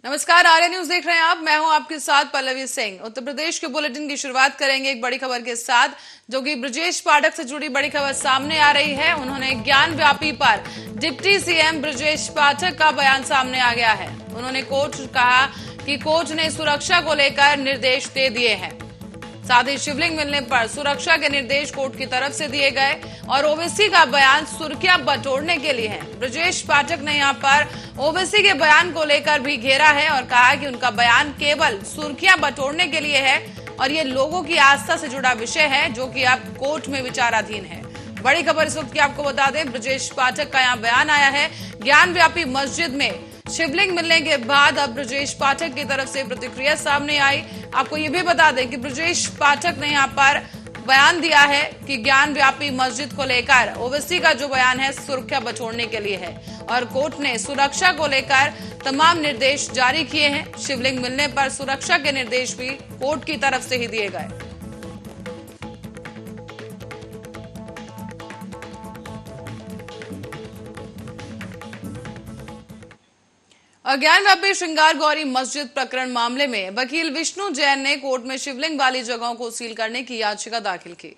नमस्कार, आर्या न्यूज देख रहे हैं आप। मैं हूं आपके साथ पल्लवी सिंह। उत्तर प्रदेश के बुलेटिन की शुरुआत करेंगे एक बड़ी खबर के साथ, जो कि ब्रजेश पाठक से जुड़ी बड़ी खबर सामने आ रही है। उन्होंने ज्ञान व्यापी पर डिप्टी सीएम ब्रजेश पाठक का बयान सामने आ गया है। उन्होंने कहा कि कोच ने सुरक्षा को लेकर निर्देश दे दिए हैं। साथ ही शिवलिंग मिलने पर सुरक्षा के निर्देश कोर्ट की तरफ से दिए गए और ओवैसी का बयान सुर्खियां बटोरने के लिए है। ब्रजेश पाठक ने यहां पर ओवैसी के बयान को लेकर भी घेरा है और कहा कि उनका बयान केवल सुर्खियां बटोरने के लिए है और ये लोगों की आस्था से जुड़ा विषय है, जो कि अब कोर्ट में विचाराधीन है। बड़ी खबर इस वक्त की आपको बता दें, ब्रजेश पाठक का यहाँ बयान आया है। ज्ञान व्यापी मस्जिद में शिवलिंग मिलने के बाद अब ब्रजेश पाठक की तरफ से प्रतिक्रिया सामने आई। आपको ये भी बता दें कि ब्रजेश पाठक ने यहाँ पर बयान दिया है कि ज्ञान व्यापी मस्जिद को लेकर ओवैसी का जो बयान है सुरक्षा बटोरने के लिए है और कोर्ट ने सुरक्षा को लेकर तमाम निर्देश जारी किए हैं। शिवलिंग मिलने पर सुरक्षा के निर्देश भी कोर्ट की तरफ से ही दिए गए। ज्ञान व्यापी श्रृंगार गौरी मस्जिद प्रकरण मामले में वकील विष्णु जैन ने कोर्ट में शिवलिंग वाली जगहों को सील करने की याचिका दाखिल की।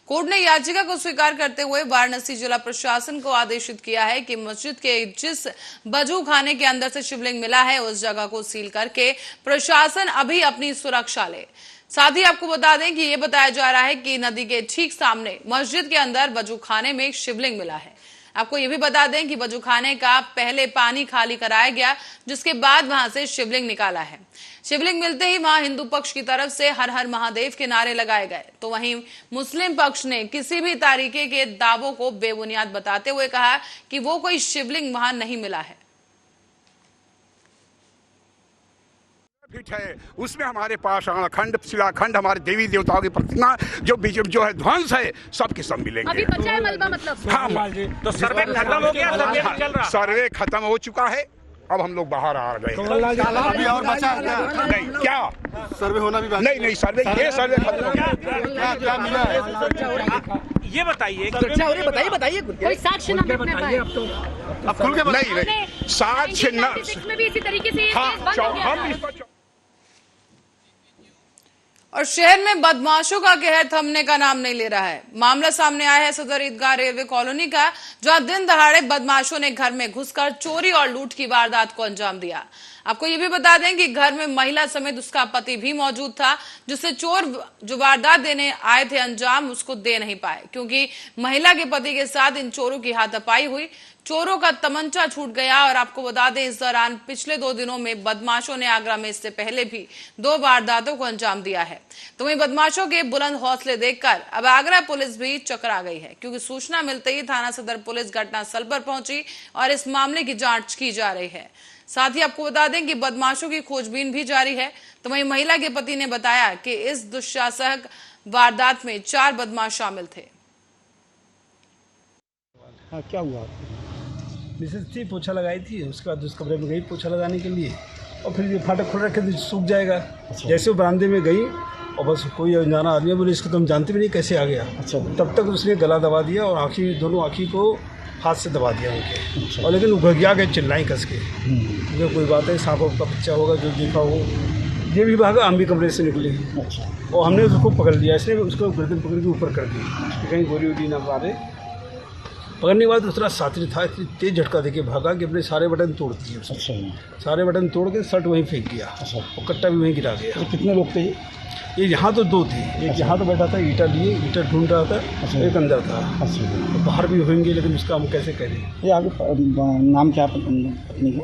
कोर्ट ने याचिका को स्वीकार करते हुए वाराणसी जिला प्रशासन को आदेशित किया है कि मस्जिद के जिस वजू खाने के अंदर से शिवलिंग मिला है उस जगह को सील करके प्रशासन अभी अपनी सुरक्षा ले। साथ ही आपको बता दें कि ये बताया जा रहा है कि नदी के ठीक सामने मस्जिद के अंदर वजू खाने में शिवलिंग मिला है। आपको ये भी बता दें कि वजूखाने का पहले पानी खाली कराया गया, जिसके बाद वहां से शिवलिंग निकाला है। शिवलिंग मिलते ही वहां हिंदू पक्ष की तरफ से हर हर महादेव के नारे लगाए गए, तो वहीं मुस्लिम पक्ष ने किसी भी तरीके के दावों को बेबुनियाद बताते हुए कहा कि वो कोई शिवलिंग वहां नहीं मिला है। फिट है, उसमें हमारे पास खंड शिलाखंड हमारे देवी देवताओं की प्रतिमा जो है ध्वंस है, सबके सब मिलेंगे। अभी बचा है मलबा, मतलब हाँ, तो सर्वे खत्म हो गया, सर्वे चल रहा। सर्वे खत्म हो चुका है, अब हम लोग बाहर आ गए। अभी और बचा है क्या? नहीं, क्या सर्वे होना भी बाकी? नहीं, सर्वे ये सर्वे खत्म हो गया। क्या मिला है? ये बताइए, बताइए कोई साक्ष्य न मिलने पाए। अब खुल के नहीं, साक्ष्य न में भी इसी तरीके से हम इस पर। और शहर में बदमाशों का कहर थमने का नाम नहीं ले रहा है। मामला सामने आया है सदर ईदगाह रेलवे कॉलोनी का, जहां दिन दहाड़े बदमाशों ने घर में घुसकर चोरी और लूट की वारदात को अंजाम दिया। आपको ये भी बता दें कि घर में महिला समेत उसका पति भी मौजूद था, जिससे चोर जो वारदात देने आए थे अंजाम उसको दे नहीं पाए, क्योंकि महिला के पति के साथ इन चोरों की हाथापाई हुई। चोरों का तमंचा छूट गया। और आपको बता दें, इस दौरान पिछले 2 दिनों में बदमाशों ने आगरा में इससे पहले भी 2 वारदातों को अंजाम दिया है। तो वहीं बदमाशों के बुलंद हौसले देखकर अब आगरा पुलिस भी चकरा गई है, क्योंकि सूचना मिलते ही थाना सदर पुलिस घटनास्थल पर पहुंची और इस मामले की जांच की जा रही है। साथ ही आपको बता दें कि बदमाशों की खोजबीन भी जारी है। तो वहीं महिला के पति ने बताया कि इस दुस्साहसिक वारदात में 4 बदमाश शामिल थे। हाँ, क्या हुआ? मिसेज थी, पोछा लगाई थी, उसके बाद उस कमरे में गई पोछा लगाने के लिए, और फिर ये फाटक खोल रखे थे, सूख जाएगा। जैसे वो बरामदे में गई और बस कोई अनजाना आदमी, बोले इसको तो हम जानते भी नहीं कैसे आ गया। तब तक उसने गला दबा दिया और दोनों आँखी को हाथ से दबा दिया उनके। और लेकिन वो घगिया गए, चिल्लाई कस के, क्योंकि कोई बात है, सांप का बच्चा होगा जो देखा हो। ये भी भागा, हम भी कमरे से निकले और हमने उसको पकड़ लिया। इसने उसको गर्दन पकड़ के ऊपर कर दी, कहीं गोली वोली ना मारे। पकड़ने के बाद दूसरा साथी था, इतनी तेज झटका देके भागा कि अपने सारे बटन तोड़ दिए उसने। सारे बटन तोड़ के शर्ट वहीं फेंक दिया और कट्टा भी वहीं गिरा गया। तो कितने लोग थे ये? यहाँ तो 2 थे। एक यहाँ तो बैठा था, ईटा लिए, ईटा ढूंढ रहा था। एक अंदर था। तो बाहर भी होंगे, लेकिन उसका हम कैसे करें। ये आगे नाम क्या पत्नी का?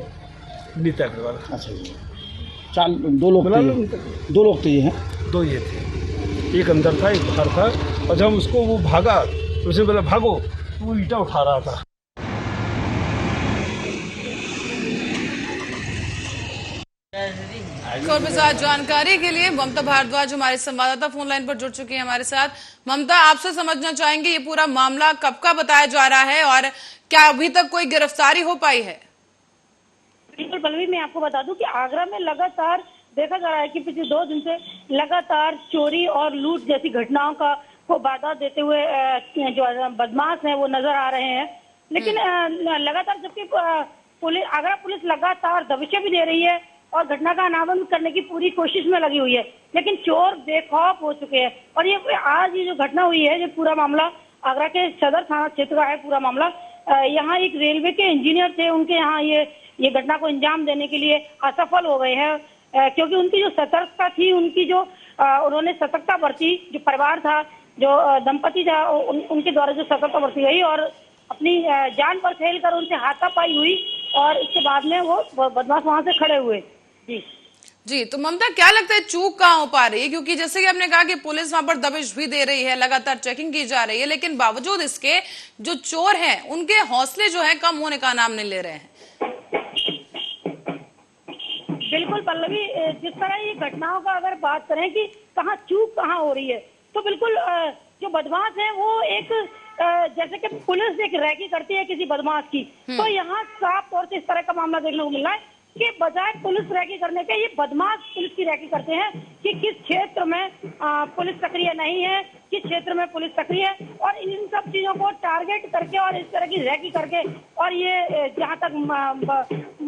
नीता अग्रवाल। अच्छा, 2 लोग थे। 2 लोग थे ये हैं? 2 ये थे, एक अंदर था, एक बाहर था। और जब उसको वो भागा तो उसने बोला भागो, वो ईटा उठा रहा था। और विस्तार जानकारी के लिए ममता भारद्वाज हमारे संवाददाता फोन लाइन पर जुड़ चुकी हैं हमारे साथ। ममता, आपसे समझना चाहेंगे ये पूरा मामला कब का बताया जा रहा है और क्या अभी तक कोई गिरफ्तारी हो पाई है? बिल्कुल पल्लवी, मैं आपको बता दूं कि आगरा में लगातार देखा जा रहा है कि पिछले 2 दिन से लगातार चोरी और लूट जैसी घटनाओं को वारदात देते हुए जो बदमाश हैं वो नजर आ रहे हैं। लेकिन लगातार जबकि आगरा पुलिस लगातार दबिशें भी दे रही है और घटना का अनावरण करने की पूरी कोशिश में लगी हुई है, लेकिन चोर बेखौफ हो चुके हैं। और ये आज ये जो घटना हुई है, जो पूरा मामला आगरा के सदर थाना क्षेत्र का है पूरा मामला। यहाँ एक रेलवे के इंजीनियर थे, उनके यहाँ ये घटना को अंजाम देने के लिए असफल हो गए हैं, क्योंकि उनकी जो सतर्कता थी, उनकी जो उन्होंने सतर्कता बरती, जो परिवार था, जो दंपति था, उनके द्वारा जो सतर्कता बरती गई और अपनी जान पर खेल कर उनसे हाथापाई हुई और इसके बाद में वो बदमाश वहां से खड़े हुए। जी, तो ममता क्या लगता है चूक कहाँ हो पा रही है? क्योंकि जैसे कि आपने कहा कि पुलिस वहां पर दबिश भी दे रही है, लगातार चेकिंग की जा रही है, लेकिन बावजूद इसके जो चोर हैं उनके हौसले जो है कम होने का नाम नहीं ले रहे हैं। बिल्कुल पल्लवी, जिस तरह ये घटनाओं का अगर बात करें कि कहाँ चूक कहाँ हो रही है, तो बिल्कुल जो बदमाश है वो एक जैसे कि पुलिस एक रैकी करती है किसी बदमाश की, तो यहाँ साफ तौर से इस तरह का मामला देखने को मिल रहा है कि बजाय पुलिस रैकी करने के ये बदमाश पुलिस की रैकी करते हैं कि किस क्षेत्र में पुलिस सक्रिय नहीं है, किस क्षेत्र में पुलिस सक्रिय है, और इन सब चीजों को टारगेट करके और इस तरह की रैकी करके, और ये जहाँ तक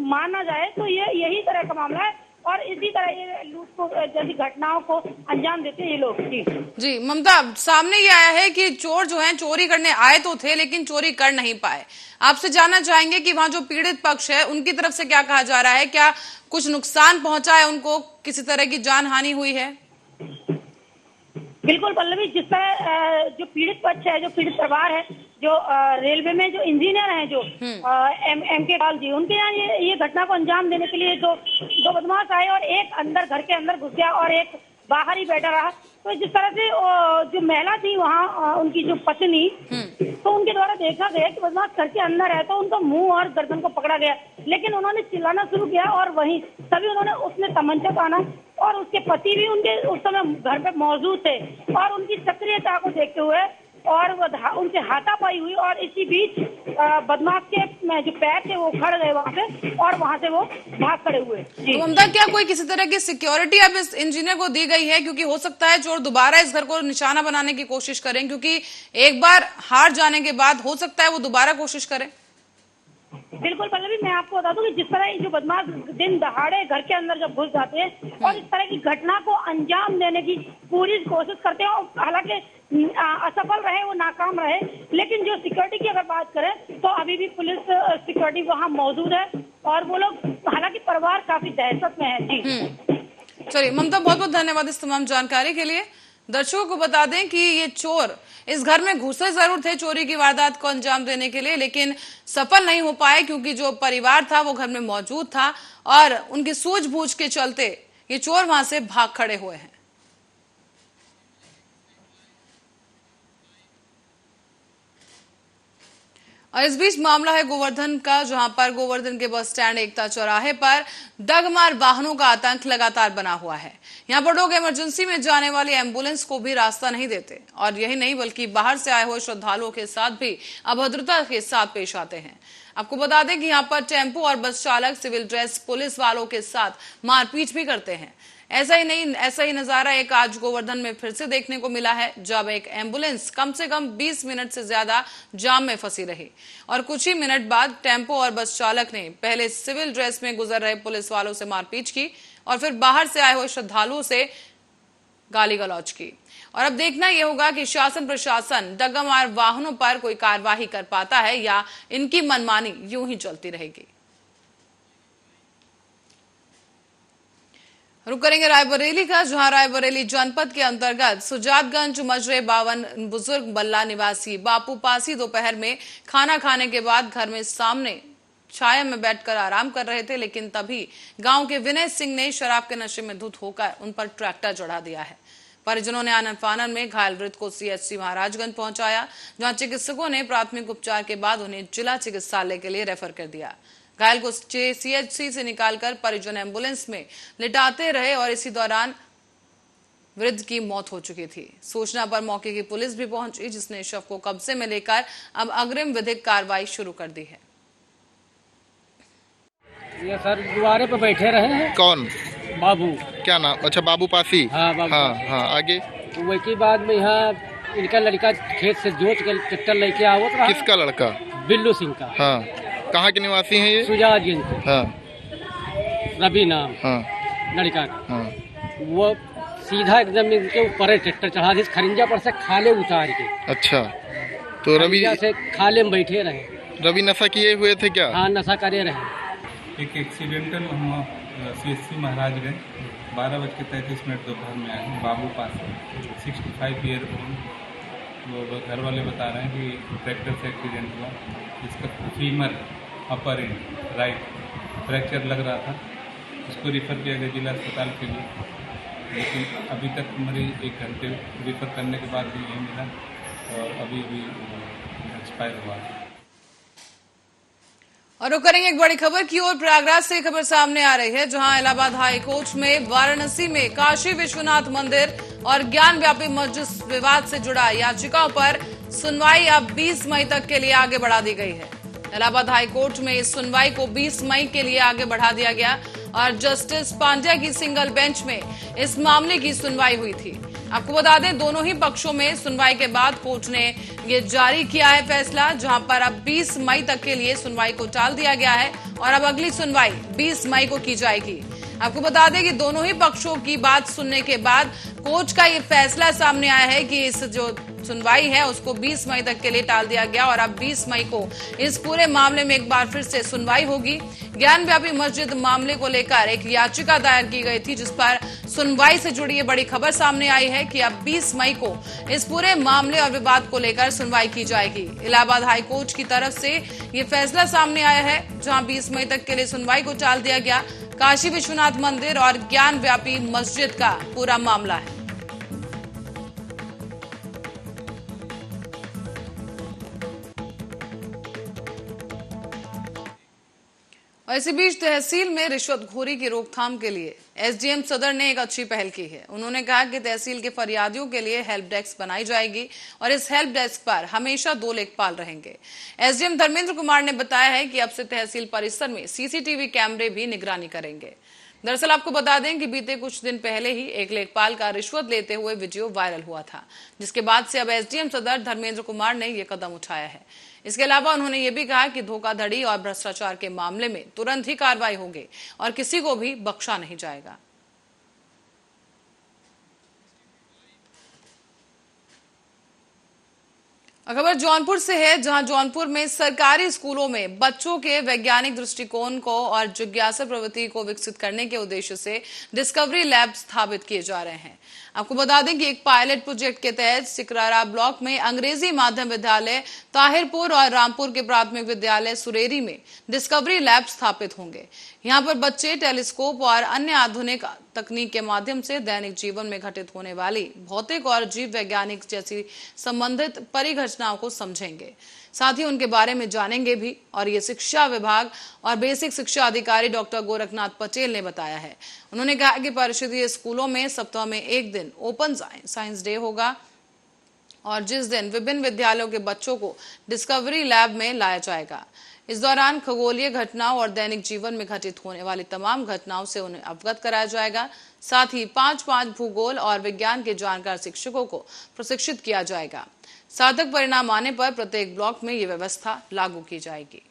माना जाए तो ये यही तरह का मामला है और इसी तरह ये लूट को जैसी घटनाओं को अंजाम देते हैं ये लोग। जी ममता, सामने ये आया है कि चोर जो हैं चोरी करने आए तो थे लेकिन चोरी कर नहीं पाए। आपसे जानना चाहेंगे कि वहाँ जो पीड़ित पक्ष है उनकी तरफ से क्या कहा जा रहा है, क्या कुछ नुकसान पहुंचा है उनको, किसी तरह की जान हानि हुई है? बिल्कुल पल्लवी, जिस तरह जो पीड़ित पक्ष है, जो पीड़ित परिवार है, जो रेलवे में जो इंजीनियर हैं, जो एम के पाल जी, उनके यहाँ ये घटना को अंजाम देने के लिए दो बदमाश आए और एक अंदर घर के अंदर घुस गया और एक बाहर ही बैठा रहा। तो जिस तरह से जो महिला थी वहाँ, उनकी जो पत्नी, तो उनके द्वारा देखा गया कि बदमाश घर के अंदर है, तो उनका मुंह और गर्दन को पकड़ा गया, लेकिन उन्होंने चिल्लाना शुरू किया और वहीं तभी उसने तमंचा ताना और उसके पति भी उनके उस समय घर पे मौजूद थे और उनकी सक्रियता को देखते हुए और उनसे हाथापाई हुई और इसी बीच बदमाश के जो पैर थे वो खड़ गए वहां से और वहां से वो भाग खड़े हुए। तो ममता, क्या कोई किसी तरह की सिक्योरिटी अब इस इंजीनियर को दी गई है? क्योंकि हो सकता है चोर दोबारा इस घर को निशाना बनाने की कोशिश करें, क्योंकि एक बार हार जाने के बाद हो सकता है वो दोबारा कोशिश करें। बिल्कुल पल्लवी, मैं आपको बता दूं कि जिस तरह जो बदमाश दिन दहाड़े घर के अंदर जब घुस जाते हैं और इस तरह की घटना को अंजाम देने की पूरी कोशिश करते हैं, और हालांकि असफल रहे, वो नाकाम रहे, लेकिन जो सिक्योरिटी की अगर बात करें तो अभी भी पुलिस सिक्योरिटी वहाँ मौजूद है और वो लोग, हालांकि परिवार काफी दहशत में है। जी चलिए ममता, बहुत बहुत धन्यवाद इस तमाम जानकारी के लिए। दर्शकों को बता दें कि ये चोर इस घर में घुसे जरूर थे चोरी की वारदात को अंजाम देने के लिए, लेकिन सफल नहीं हो पाए क्योंकि जो परिवार था वो घर में मौजूद था और उनकी सूझबूझ के चलते ये चोर वहां से भाग खड़े हुए हैं। और इस बीच मामला है गोवर्धन का, जहां पर गोवर्धन के बस स्टैंड एकता चौराहे पर डगमार वाहनों का आतंक लगातार बना हुआ है। यहां पर लोग इमरजेंसी में जाने वाली एम्बुलेंस को भी रास्ता नहीं देते और यही नहीं बल्कि बाहर से आए हुए श्रद्धालुओं के साथ भी अभद्रता के साथ पेश आते हैं। आपको बता दें कि यहाँ पर टेम्पो और बस चालक सिविल ड्रेस पुलिस वालों के साथ मारपीट भी करते हैं। ऐसा ही नजारा एक आज गोवर्धन में फिर से देखने को मिला है, जब एक एम्बुलेंस कम से कम 20 मिनट से ज्यादा जाम में फंसी रही और कुछ ही मिनट बाद टेम्पो और बस चालक ने पहले सिविल ड्रेस में गुजर रहे पुलिस वालों से मारपीट की और फिर बाहर से आए हुए श्रद्धालुओं से गाली गलौज की। और अब देखना यह होगा कि शासन प्रशासन डगमार वाहनों पर कोई कार्रवाई कर पाता है या इनकी मनमानी यूं ही चलती रहेगी। रुक करेंगे रायबरेली का, जहां रायबरेली जनपद के अंतर्गत सुजातगंज मजरे 52 बुजुर्ग बल्ला निवासी बापू पासी दोपहर में खाना खाने के बाद घर में सामने छाया में बैठकर आराम कर रहे थे, लेकिन तभी गांव के विनय सिंह ने शराब के नशे में धुत होकर उन पर ट्रैक्टर चढ़ा दिया है। परिजनों ने आनन फानन में घायल वृद्ध को सीएचसी महाराजगंज पहुंचाया, जहां चिकित्सकों ने प्राथमिक उपचार के बाद उन्हें जिला चिकित्सालय के लिए रेफर कर दिया। घायल को सीएचसी से निकालकर परिजन एम्बुलेंस में लिटाते रहे और इसी दौरान वृद्ध की मौत हो चुकी थी। सूचना पर मौके की पुलिस भी पहुंची, जिसने शव को कब्जे में लेकर अब अग्रिम विधिक कार्रवाई शुरू कर दी है। ये सर द्वारे पे बैठे रहे हैं। कौन? बाबू। क्या नाम? अच्छा, बाबू पासी। हाँ बाबू। हाँ, आगे? वही बाद में यहाँ इनका लड़का खेत से जोत के ट्रैक्टर लेके आवत रहा। किसका लड़का? बिल्लू सिंह का। हाँ, कहाँ के निवासी हैं ये? सुजातगंज। हाँ, रवि नाम हाँ लड़का का। हाँ वो सीधा एकदम इनके ऊपर है, ट्रैक्टर चढ़ा दी खरिंजा पर से खाले उतार के। अच्छा, तो रवि खरिंजा से खाले में बैठे रहे। रवि नशा किए हुए थे क्या? हाँ, नशा करे रहे। एक एक्सीडेंटल हम CSC महाराजगंज 12:33 दोपहर में आए हैं। बाबू पास 65 ईयर ओल्ड, वो घर वाले बता रहे हैं कि ट्रैक्टर से एक्सीडेंट हुआ। इसका femur upper and right fracture लग रहा था। उसको रिफ़र किया गया जिला अस्पताल के लिए, लेकिन अभी तक मरीज 1 घंटे रिफ़र करने के बाद भी नहीं मिला और अभी भी एक्सपायर हुआ। और वो करेंगे एक बड़ी खबर की ओर। प्रयागराज से खबर सामने आ रही है, जहां इलाहाबाद हाई कोर्ट में वाराणसी में काशी विश्वनाथ मंदिर और ज्ञान व्यापी मस्जिद विवाद से जुड़ा याचिकाओं पर सुनवाई अब 20 मई तक के लिए आगे बढ़ा दी गई है। इलाहाबाद हाई कोर्ट में इस सुनवाई को 20 मई के लिए आगे बढ़ा दिया गया और जस्टिस पांड्या की सिंगल बेंच में इस मामले की सुनवाई हुई थी। आपको बता दें, दोनों ही पक्षों में सुनवाई के बाद कोर्ट ने ये जारी किया है फैसला, जहां पर अब 20 मई तक के लिए सुनवाई को टाल दिया गया है और अब अगली सुनवाई 20 मई को की जाएगी। आपको बता दें कि दोनों ही पक्षों की बात सुनने के बाद कोर्ट का ये फैसला सामने आया है कि इस जो सुनवाई है उसको 20 मई तक के लिए टाल दिया गया और अब 20 मई को इस पूरे मामले में एक बार फिर से सुनवाई होगी। ज्ञान व्यापी मस्जिद मामले को लेकर एक याचिका दायर की गई थी, जिस पर सुनवाई से जुड़ी ये बड़ी खबर सामने आई है कि अब 20 मई को इस पूरे मामले और विवाद को लेकर सुनवाई की जाएगी। इलाहाबाद हाई कोर्ट की तरफ से ये फैसला सामने आया है, जहां 20 मई तक के लिए सुनवाई को टाल दिया गया। काशी विश्वनाथ मंदिर और ज्ञान व्यापी मस्जिद का पूरा मामला है। और इसी बीच तहसील में रिश्वतखोरी की रोकथाम के लिए एसडीएम सदर ने एक अच्छी पहल की है। उन्होंने कहा कि तहसील के फरियादियों के लिए हेल्प डेस्क बनाई जाएगी और इस हेल्प डेस्क पर हमेशा 2 लेखपाल रहेंगे। एसडीएम धर्मेंद्र कुमार ने बताया है कि अब से तहसील परिसर में सीसीटीवी कैमरे भी निगरानी करेंगे। दरअसल आपको बता दें कि बीते कुछ दिन पहले ही एक लेखपाल का रिश्वत लेते हुए वीडियो वायरल हुआ था, जिसके बाद से अब एसडीएम सदर धर्मेंद्र कुमार ने यह कदम उठाया है। इसके अलावा उन्होंने ये भी कहा कि धोखाधड़ी और भ्रष्टाचार के मामले में तुरंत ही कार्रवाई होगी और किसी को भी बख्शा नहीं जाएगा। खबर जौनपुर से है, जहां जौनपुर में सरकारी स्कूलों में बच्चों के वैज्ञानिक दृष्टिकोण को और जिज्ञासा प्रवृत्ति को विकसित करने के उद्देश्य से डिस्कवरी लैब स्थापित किए जा रहे हैं। आपको बता दें कि एक पायलट प्रोजेक्ट के तहत सिकरारा ब्लॉक में अंग्रेजी माध्यम विद्यालय ताहिरपुर और रामपुर के प्राथमिक विद्यालय सुरेरी में डिस्कवरी लैब स्थापित होंगे। यहाँ पर बच्चे टेलीस्कोप और अन्य आधुनिक तकनीक के माध्यम से दैनिक जीवन में घटित होने वाली भौतिक और जीव वैज्ञानिक जैसी संबंधित परिघटनाओं को समझेंगे, साथ ही उनके बारे में जानेंगे भी। और ये शिक्षा विभाग और बेसिक शिक्षा अधिकारी डॉक्टर गोरखनाथ पटेल ने बताया है। उन्होंने कहा कि परिषदीय स्कूलों में सप्ताह में एक दिन ओपन साइंस डे होगा और जिस दिन विभिन्न विद्यालयों के बच्चों को डिस्कवरी लैब में लाया जाएगा। इस दौरान खगोलीय घटनाओं और दैनिक जीवन में घटित होने वाली तमाम घटनाओं से उन्हें अवगत कराया जाएगा। साथ ही 5 भूगोल और विज्ञान के जानकार शिक्षकों को प्रशिक्षित किया जाएगा। साधक परिणाम आने पर प्रत्येक ब्लॉक में ये व्यवस्था लागू की जाएगी।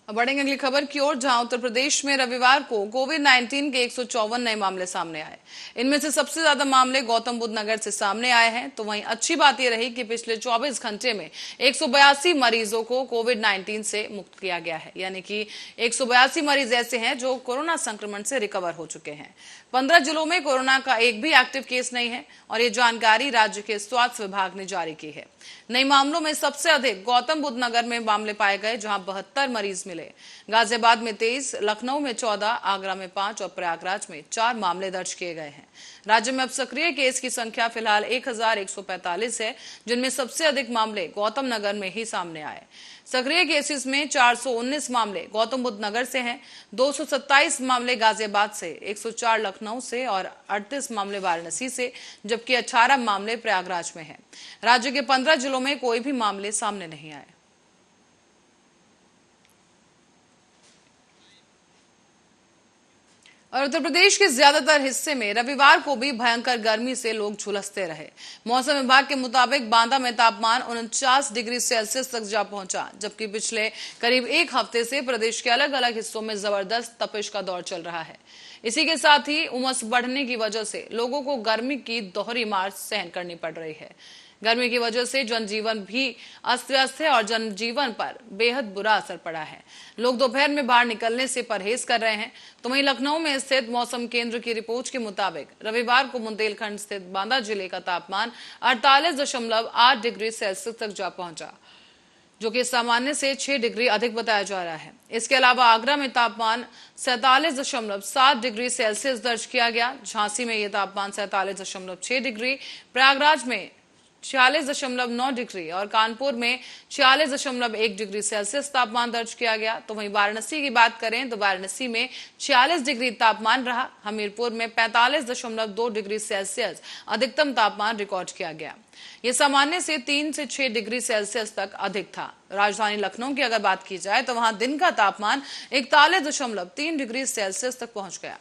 अब बढ़ेंगे अगली खबर की ओर, जहां उत्तर प्रदेश में रविवार को कोविड-19 के 154 नए मामले सामने आए। इनमें से सबसे ज्यादा मामले गौतम बुद्ध नगर से सामने आए हैं। तो वहीं अच्छी बात यह रही कि पिछले 24 घंटे में 182 मरीजों को कोविड-19 से मुक्त किया गया है, यानी कि 182 मरीज ऐसे हैं जो कोरोना संक्रमण से रिकवर हो चुके हैं। 15 जिलों में कोरोना का एक भी एक्टिव केस नहीं है और ये जानकारी राज्य के स्वास्थ्य विभाग ने जारी की है। नए मामलों में सबसे अधिक गौतम बुद्ध नगर में मामले पाए गए, जहां 72 मरीज मिले। गाजियाबाद में 23, लखनऊ में 14, आगरा में 5 और प्रयागराज में 4 मामले दर्ज किए गए हैं। राज्य में अब सक्रिय केस की संख्या फिलहाल 1145 है, जिनमें सबसे अधिक मामले गौतम नगर में ही सामने आए। सक्रिय केसेस में 419 मामले गौतम बुद्ध नगर से हैं, 227 मामले गाजियाबाद से, 104 लखनऊ से और 38 मामले वाराणसी से, जबकि 18 मामले प्रयागराज में हैं। राज्य के 15 जिलों में कोई भी मामले सामने नहीं आए। और उत्तर प्रदेश के ज्यादातर हिस्से में रविवार को भी भयंकर गर्मी से लोग झुलसते रहे। मौसम विभाग के मुताबिक बांदा में तापमान 49 डिग्री सेल्सियस तक जा पहुंचा, जबकि पिछले करीब एक हफ्ते से प्रदेश के अलग अलग हिस्सों में जबरदस्त तपिश का दौर चल रहा है। इसी के साथ ही उमस बढ़ने की वजह से लोगों को गर्मी की दोहरी मार सहन करनी पड़ रही है। गर्मी की वजह से जनजीवन भी अस्त व्यस्त है और जनजीवन पर बेहद बुरा असर पड़ा है। लोग दोपहर में बाहर निकलने से परहेज कर रहे हैं। तो वहीं लखनऊ में स्थित मौसम केंद्र की रिपोर्ट के मुताबिक रविवार को बुंदेलखंड स्थित बांदा जिले का तापमान 48.8 डिग्री सेल्सियस तक जा पहुंचा, जो कि सामान्य से 6 डिग्री अधिक बताया जा रहा है। इसके अलावा आगरा में तापमान 47.7 डिग्री सेल्सियस दर्ज किया गया। झांसी में यह तापमान 47.6 डिग्री, प्रयागराज में 46.9 डिग्री और कानपुर में 46.1 डिग्री सेल्सियस तापमान दर्ज किया गया। तो वहीं वाराणसी की बात करें तो वाराणसी में 46 डिग्री तापमान रहा। हमीरपुर में 45.2 डिग्री सेल्सियस अधिकतम तापमान रिकॉर्ड किया गया। ये सामान्य से 3 से 6 डिग्री सेल्सियस तक अधिक था। राजधानी लखनऊ की अगर बात की जाए तो वहां दिन का तापमान 41.3 डिग्री सेल्सियस तक पहुंच गया।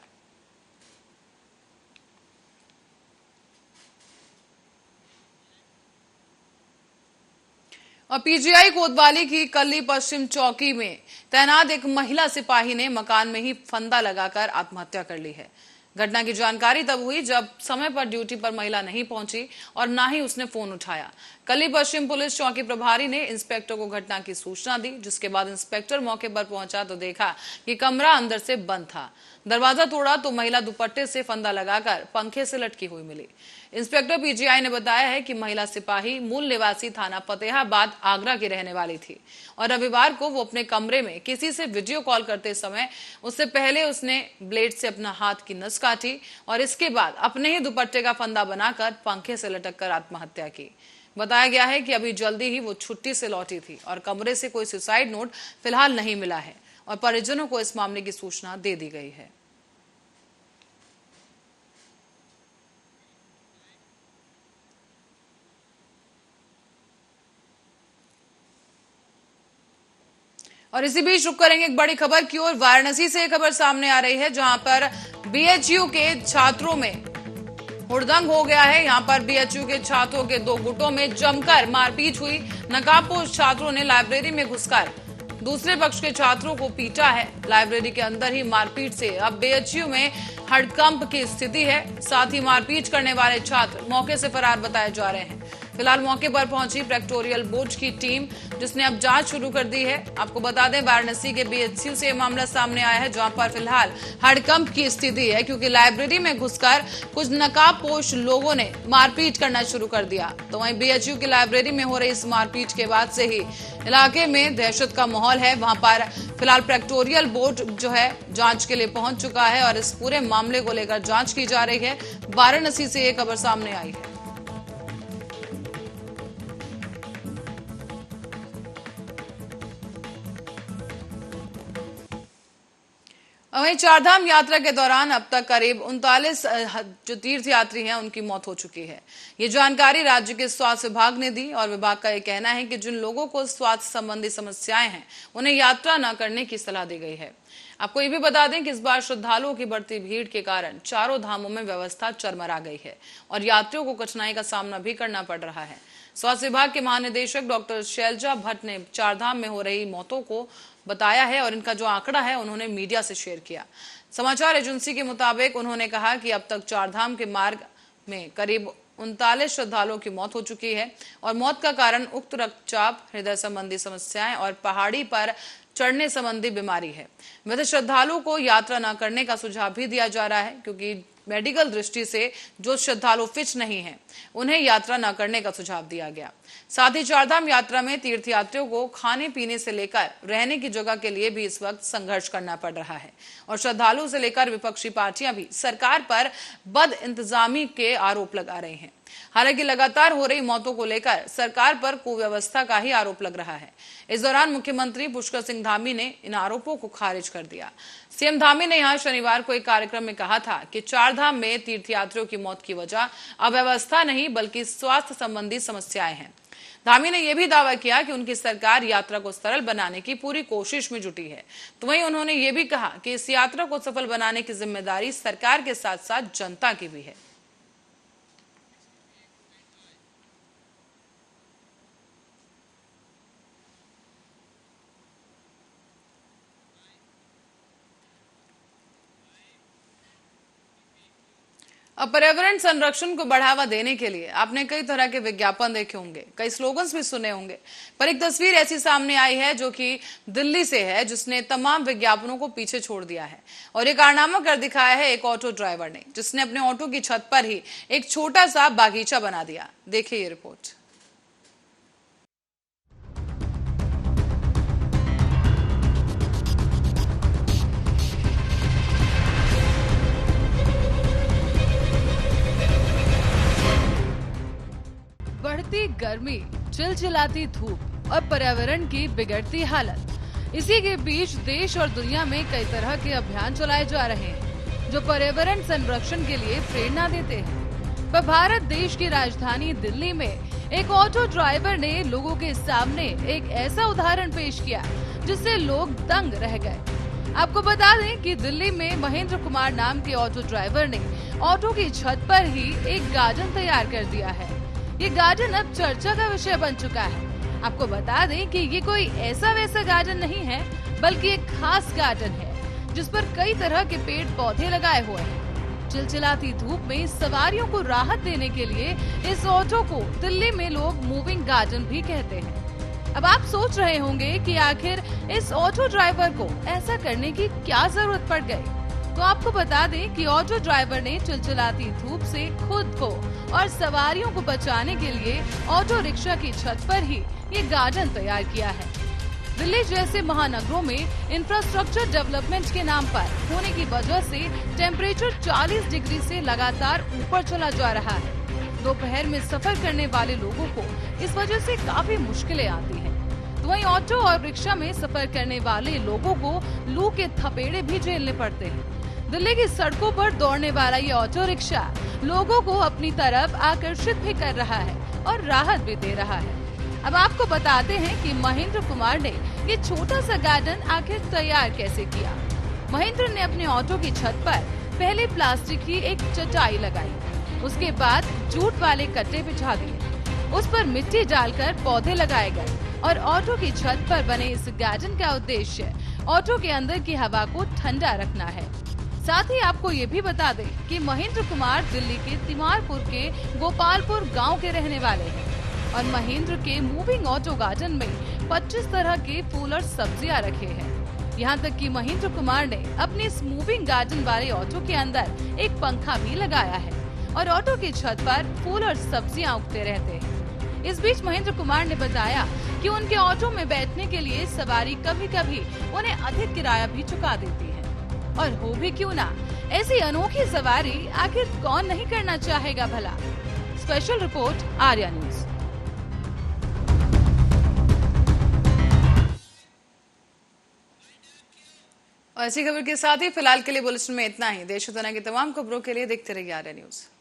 और पीजीआई कोतवाली की कल्ली पश्चिम चौकी में तैनात एक महिला सिपाही ने मकान में ही फंदा लगाकर आत्महत्या कर ली है। घटना की जानकारी तब हुई जब समय पर ड्यूटी पर महिला नहीं पहुंची और ना ही उसने फोन उठाया। कल्ली पश्चिम पुलिस चौकी प्रभारी ने इंस्पेक्टर को घटना की सूचना दी, जिसके बाद इंस्पेक्टर मौके पर पहुंचा तो देखा कि कमरा अंदर से बंद था। दरवाजा तोड़ा तो महिला दुपट्टे से फंदा लगाकर पंखे से लटकी हुई मिली। इंस्पेक्टर पीजीआई ने बताया है कि महिला सिपाही मूल निवासी थाना फतेहाबाद आगरा की रहने वाली थी और रविवार को वो अपने कमरे में किसी से वीडियो कॉल करते समय उससे पहले उसने ब्लेड से अपना हाथ की नस काटी और इसके बाद अपने ही दुपट्टे का फंदा बनाकर पंखे से लटककर आत्महत्या की। बताया गया है कि अभी जल्दी ही वो छुट्टी से लौटी थी और कमरे से कोई सुसाइड नोट फिलहाल नहीं मिला है और परिजनों को इस मामले की सूचना दे दी गई है। और इसी बीच रुक करेंगे एक बड़ी खबर की ओर। वाराणसी से एक खबर सामने आ रही है, जहां पर बीएचयू के छात्रों में हुड़दंग हो गया है। यहां पर बीएचयू के छात्रों के 2 गुटों में जमकर मारपीट हुई। नकाबपोश छात्रों ने लाइब्रेरी में घुसकर दूसरे पक्ष के छात्रों को पीटा है। लाइब्रेरी के अंदर ही मारपीट से अब बीएचयू में हड़कंप की स्थिति है। साथ ही मारपीट करने वाले छात्र मौके से फरार बताए जा रहे हैं। फिलहाल मौके पर पहुंची प्रेक्टोरियल बोर्ड की टीम, जिसने अब जांच शुरू कर दी है। आपको बता दें, वाराणसी के बीएचयू से मामला सामने आया है, जहां पर फिलहाल हड़कंप की स्थिति है, क्योंकि लाइब्रेरी में घुसकर कुछ नकाबपोश लोगों ने मारपीट करना शुरू कर दिया। तो वहीं बीएचयू की लाइब्रेरी में हो रही इस मारपीट के बाद से ही इलाके में दहशत का माहौल है। वहां पर फिलहाल प्रेक्टोरियल बोर्ड जो है जांच के लिए पहुंच चुका है और इस पूरे मामले को लेकर जांच की जा रही है। वाराणसी से एक खबर सामने आई है। वहीं चारधाम यात्रा के दौरान अब तक करीब 39 जो तीर्थ यात्री हैं उनकी मौत हो चुकी है। ये जानकारी राज्य के स्वास्थ्य विभाग ने दी और विभाग का ये कहना है कि जिन लोगों को स्वास्थ्य संबंधी समस्याएं हैं उन्हें यात्रा न करने की सलाह दी गई है। आपको ये भी बता दें कि इस बार श्रद्धालुओं की बढ़ती भीड़ के कारण चारों धामों में व्यवस्था चरमरा गई है और यात्रियों को कठिनाई का सामना भी करना पड़ रहा है। स्वास्थ्य विभाग के महानिदेशक डॉक्टर शैलजा भट्ट ने चारधाम में हो रही मौतों को बताया है और इनका जो आंकड़ा है उन्होंने मीडिया से शेयर किया। समाचार एजेंसी के मुताबिक उन्होंने कहा कि अब तक चारधाम के मार्ग में करीब 39 श्रद्धालुओं की मौत हो चुकी है और मौत का कारण उक्त रक्तचाप, हृदय संबंधी समस्याएं और पहाड़ी पर चढ़ने संबंधी बीमारी है। वैसे श्रद्धालुओं को यात्रा न करने का सुझाव भी दिया जा रहा है, क्योंकि मेडिकल दृष्टि से जो श्रद्धालु फिट नहीं है उन्हें यात्रा न करने का सुझाव दिया गया। साथ ही चारधाम यात्रा में तीर्थयात्रियों को खाने पीने से लेकर रहने की जगह के लिए भी इस वक्त संघर्ष करना पड़ रहा है और श्रद्धालुओं से लेकर विपक्षी पार्टियां भी सरकार पर बद इंतजामी के आरोप लगा रही हैं। हालांकि लगातार हो रही मौतों को लेकर सरकार पर कुव्यवस्था का ही आरोप लग रहा है। इस दौरान मुख्यमंत्री पुष्कर सिंह धामी ने इन आरोपों को खारिज कर दिया। सीएम धामी ने यहां शनिवार को एक कार्यक्रम में कहा था कि चारधाम में तीर्थयात्रियों की मौत की वजह अव्यवस्था नहीं बल्कि स्वास्थ्य संबंधी समस्याएं हैं। धामी ने यह भी दावा किया कि उनकी सरकार यात्रा को सरल बनाने की पूरी कोशिश में जुटी है। तो वहीं उन्होंने ये भी कहा कि इस यात्रा को सफल बनाने की जिम्मेदारी सरकार के साथ साथ जनता की भी है। अब पर्यावरण संरक्षण को बढ़ावा देने के लिए आपने कई तरह के विज्ञापन देखे होंगे, कई स्लोगन्स भी सुने होंगे, पर एक तस्वीर ऐसी सामने आई है जो कि दिल्ली से है, जिसने तमाम विज्ञापनों को पीछे छोड़ दिया है। और ये कारनामा कर दिखाया है एक ऑटो ड्राइवर ने, जिसने अपने ऑटो की छत पर ही एक छोटा सा बागीचा बना दिया। देखिए ये रिपोर्ट। बढ़ती गर्मी, चिलचिलाती धूप और पर्यावरण की बिगड़ती हालत, इसी के बीच देश और दुनिया में कई तरह के अभियान चलाए जा रहे हैं जो पर्यावरण संरक्षण के लिए प्रेरणा देते हैं। पर भारत देश की राजधानी दिल्ली में एक ऑटो ड्राइवर ने लोगों के सामने एक ऐसा उदाहरण पेश किया जिससे लोग दंग रह गए। आपको बता दें कि दिल्ली में महेंद्र कुमार नाम के ऑटो ड्राइवर ने ऑटो की छत पर ही एक गार्डन तैयार कर दिया है। ये गार्डन अब चर्चा का विषय बन चुका है। आपको बता दें कि ये कोई ऐसा वैसा गार्डन नहीं है, बल्कि एक खास गार्डन है जिस पर कई तरह के पेड़ पौधे लगाए हुए हैं। चिलचिलाती धूप में सवारियों को राहत देने के लिए इस ऑटो को दिल्ली में लोग मूविंग गार्डन भी कहते हैं। अब आप सोच रहे होंगे कि आखिर इस ऑटो ड्राइवर को ऐसा करने की क्या जरूरत पड़ गई। तो आपको बता दें कि ऑटो ड्राइवर ने चिलचिलाती धूप से खुद को और सवारियों को बचाने के लिए ऑटो रिक्शा की छत पर ही ये गार्डन तैयार किया है। दिल्ली जैसे महानगरों में इंफ्रास्ट्रक्चर डेवलपमेंट के नाम पर होने की वजह से टेम्परेचर 40 डिग्री से लगातार ऊपर चला जा रहा है। दोपहर में सफर करने वाले लोगों को इस वजह से काफी मुश्किलें आती हैं। तो वहीं ऑटो और रिक्शा में सफर करने वाले लोगों को लू के थपेड़े भी झेलने पड़ते हैं। दिल्ली की सड़कों पर दौड़ने वाला ये ऑटो रिक्शा लोगों को अपनी तरफ आकर्षित भी कर रहा है और राहत भी दे रहा है। अब आपको बताते हैं कि महेंद्र कुमार ने ये छोटा सा गार्डन आखिर तैयार कैसे किया। महेंद्र ने अपने ऑटो की छत पर पहले प्लास्टिक की एक चटाई लगाई, उसके बाद जूट वाले कट्टे बिछा दिए, उस पर मिट्टी डालकर पौधे लगाए गए और ऑटो की छत पर बने इस गार्डन का उद्देश्य ऑटो के अंदर की हवा को ठंडा रखना है। साथ ही आपको ये भी बता दें कि महेंद्र कुमार दिल्ली के तिमारपुर के गोपालपुर गांव के रहने वाले हैं और महेंद्र के मूविंग ऑटो गार्डन में 25 तरह के फूल और सब्जियां रखे हैं। यहाँ तक कि महेंद्र कुमार ने अपने इस मूविंग गार्डन वाले ऑटो के अंदर एक पंखा भी लगाया है और ऑटो की छत पर फूल और सब्जियां उगते रहते हैं। इस बीच महेंद्र कुमार ने बताया कि उनके ऑटो में बैठने के लिए सवारी कभी कभी उन्हें अधिक किराया भी चुका देती है। और हो भी क्यों ना, ऐसी अनोखी सवारी आखिर कौन नहीं करना चाहेगा भला। Special report Arya news. और ऐसी खबर के साथ ही फिलहाल के लिए बुलेटिन में इतना ही। देश और दुनिया की तमाम खबरों के लिए देखते रहिए आर्या न्यूज।